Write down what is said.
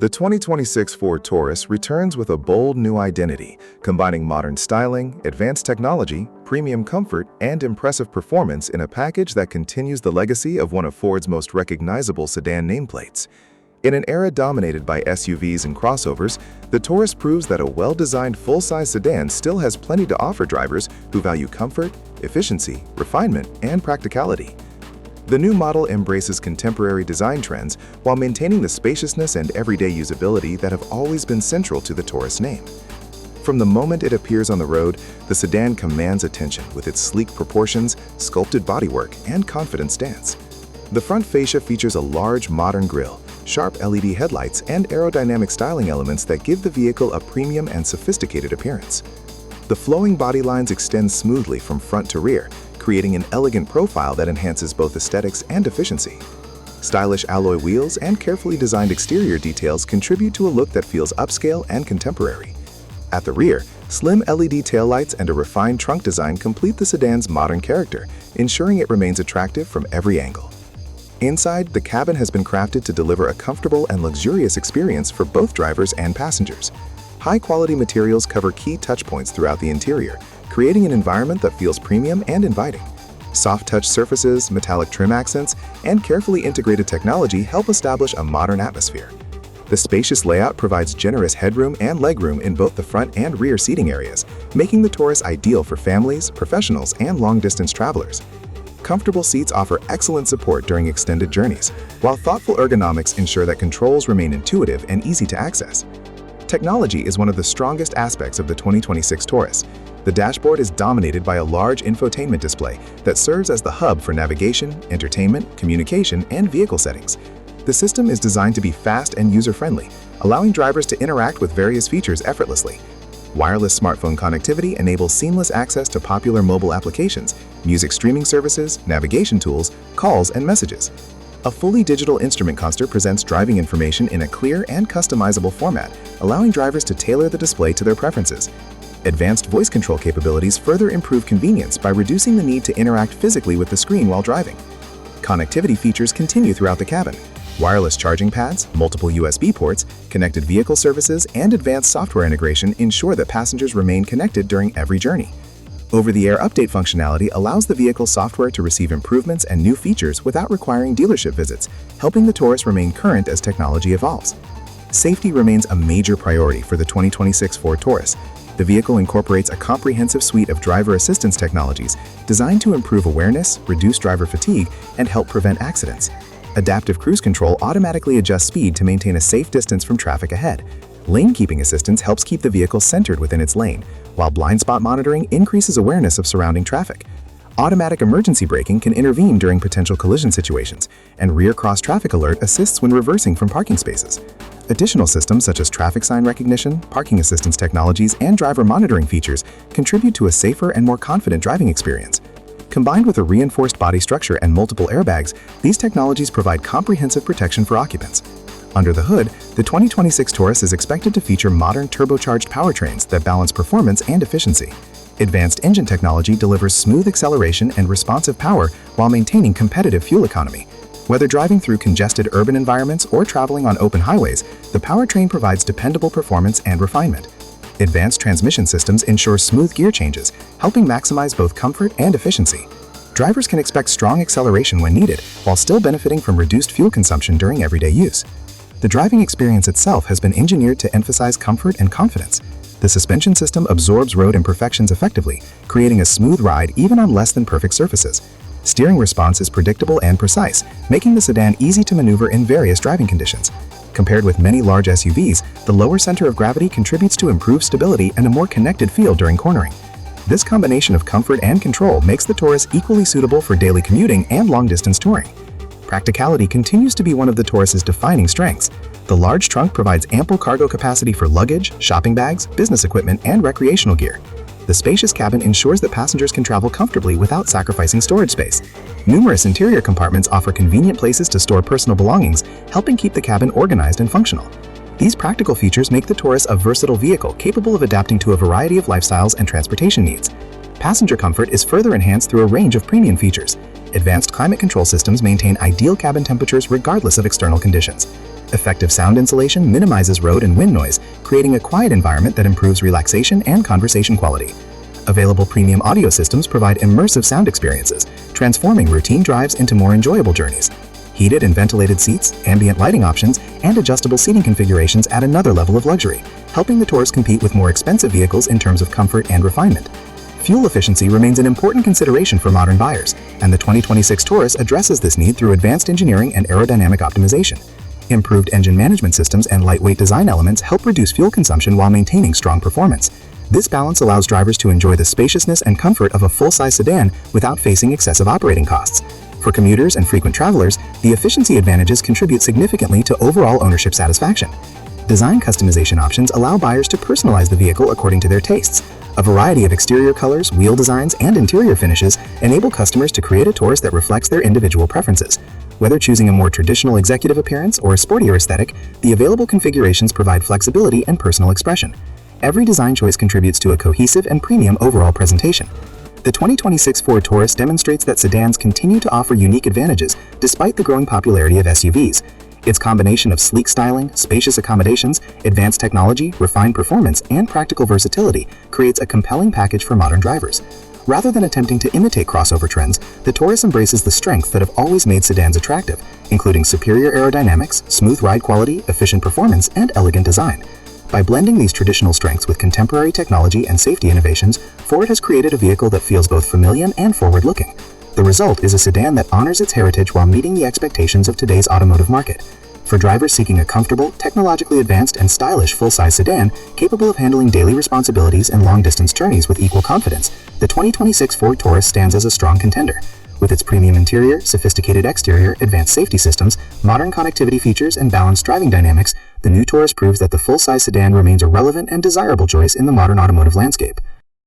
The 2026 Ford Taurus returns with a bold new identity, combining modern styling, advanced technology, premium comfort, and impressive performance in a package that continues the legacy of one of Ford's most recognizable sedan nameplates. In an era dominated by SUVs and crossovers, the Taurus proves that a well-designed full-size sedan still has plenty to offer drivers who value comfort, efficiency, refinement, and practicality. The new model embraces contemporary design trends while maintaining the spaciousness and everyday usability that have always been central to the Taurus name. From the moment it appears on the road, the sedan commands attention with its sleek proportions, sculpted bodywork, and confident stance. The front fascia features a large, modern grille, sharp LED headlights, and aerodynamic styling elements that give the vehicle a premium and sophisticated appearance. The flowing body lines extend smoothly from front to rear, creating an elegant profile that enhances both aesthetics and efficiency. Stylish alloy wheels and carefully designed exterior details contribute to a look that feels upscale and contemporary. At the rear, slim LED taillights and a refined trunk design complete the sedan's modern character, ensuring it remains attractive from every angle. Inside, the cabin has been crafted to deliver a comfortable and luxurious experience for both drivers and passengers. High-quality materials cover key touchpoints throughout the interior, creating an environment that feels premium and inviting. Soft-touch surfaces, metallic trim accents, and carefully integrated technology help establish a modern atmosphere. The spacious layout provides generous headroom and legroom in both the front and rear seating areas, making the Taurus ideal for families, professionals, and long-distance travelers. Comfortable seats offer excellent support during extended journeys, while thoughtful ergonomics ensure that controls remain intuitive and easy to access. Technology is one of the strongest aspects of the 2026 Taurus. The dashboard is dominated by a large infotainment display that serves as the hub for navigation, entertainment, communication, and vehicle settings. The system is designed to be fast and user-friendly, allowing drivers to interact with various features effortlessly. Wireless smartphone connectivity enables seamless access to popular mobile applications, music streaming services, navigation tools, calls, and messages. A fully digital instrument cluster presents driving information in a clear and customizable format, allowing drivers to tailor the display to their preferences. Advanced voice control capabilities further improve convenience by reducing the need to interact physically with the screen while driving. Connectivity features continue throughout the cabin. Wireless charging pads, multiple USB ports, connected vehicle services, and advanced software integration ensure that passengers remain connected during every journey. Over-the-air update functionality allows the vehicle software to receive improvements and new features without requiring dealership visits, helping the Taurus remain current as technology evolves. Safety remains a major priority for the 2026 Ford Taurus. The vehicle incorporates a comprehensive suite of driver assistance technologies designed to improve awareness, reduce driver fatigue, and help prevent accidents. Adaptive cruise control automatically adjusts speed to maintain a safe distance from traffic ahead. Lane keeping assistance helps keep the vehicle centered within its lane, while blind spot monitoring increases awareness of surrounding traffic. Automatic emergency braking can intervene during potential collision situations, and rear cross traffic alert assists when reversing from parking spaces. Additional systems such as traffic sign recognition, parking assistance technologies, and driver monitoring features contribute to a safer and more confident driving experience. Combined with a reinforced body structure and multiple airbags, these technologies provide comprehensive protection for occupants. Under the hood, the 2026 Taurus is expected to feature modern turbocharged powertrains that balance performance and efficiency. Advanced engine technology delivers smooth acceleration and responsive power while maintaining competitive fuel economy. Whether driving through congested urban environments or traveling on open highways, the powertrain provides dependable performance and refinement. Advanced transmission systems ensure smooth gear changes, helping maximize both comfort and efficiency. Drivers can expect strong acceleration when needed, while still benefiting from reduced fuel consumption during everyday use. The driving experience itself has been engineered to emphasize comfort and confidence. The suspension system absorbs road imperfections effectively, creating a smooth ride even on less than perfect surfaces. Steering response is predictable and precise, making the sedan easy to maneuver in various driving conditions. Compared with many large SUVs, the lower center of gravity contributes to improved stability and a more connected feel during cornering. This combination of comfort and control makes the Taurus equally suitable for daily commuting and long-distance touring. Practicality continues to be one of the Taurus's defining strengths. The large trunk provides ample cargo capacity for luggage, shopping bags, business equipment, and recreational gear. The spacious cabin ensures that passengers can travel comfortably without sacrificing storage space. Numerous interior compartments offer convenient places to store personal belongings, helping keep the cabin organized and functional. These practical features make the Taurus a versatile vehicle capable of adapting to a variety of lifestyles and transportation needs. Passenger comfort is further enhanced through a range of premium features. Advanced climate control systems maintain ideal cabin temperatures regardless of external conditions. Effective sound insulation minimizes road and wind noise, creating a quiet environment that improves relaxation and conversation quality. Available premium audio systems provide immersive sound experiences, transforming routine drives into more enjoyable journeys. Heated and ventilated seats, ambient lighting options, and adjustable seating configurations add another level of luxury, helping the Taurus compete with more expensive vehicles in terms of comfort and refinement. Fuel efficiency remains an important consideration for modern buyers, and the 2026 Taurus addresses this need through advanced engineering and aerodynamic optimization. Improved engine management systems and lightweight design elements help reduce fuel consumption while maintaining strong performance. This balance allows drivers to enjoy the spaciousness and comfort of a full-size sedan without facing excessive operating costs. For commuters and frequent travelers, the efficiency advantages contribute significantly to overall ownership satisfaction. Design customization options allow buyers to personalize the vehicle according to their tastes. A variety of exterior colors, wheel designs, and interior finishes enable customers to create a Taurus that reflects their individual preferences. Whether choosing a more traditional executive appearance or a sportier aesthetic, the available configurations provide flexibility and personal expression. Every design choice contributes to a cohesive and premium overall presentation. The 2026 Ford Taurus demonstrates that sedans continue to offer unique advantages despite the growing popularity of SUVs. Its combination of sleek styling, spacious accommodations, advanced technology, refined performance, and practical versatility creates a compelling package for modern drivers. Rather than attempting to imitate crossover trends, the Taurus embraces the strengths that have always made sedans attractive, including superior aerodynamics, smooth ride quality, efficient performance, and elegant design. By blending these traditional strengths with contemporary technology and safety innovations, Ford has created a vehicle that feels both familiar and forward-looking. The result is a sedan that honors its heritage while meeting the expectations of today's automotive market. For drivers seeking a comfortable, technologically advanced, and stylish full-size sedan capable of handling daily responsibilities and long-distance journeys with equal confidence, the 2026 Ford Taurus stands as a strong contender. With its premium interior, sophisticated exterior, advanced safety systems, modern connectivity features, and balanced driving dynamics, the new Taurus proves that the full-size sedan remains a relevant and desirable choice in the modern automotive landscape.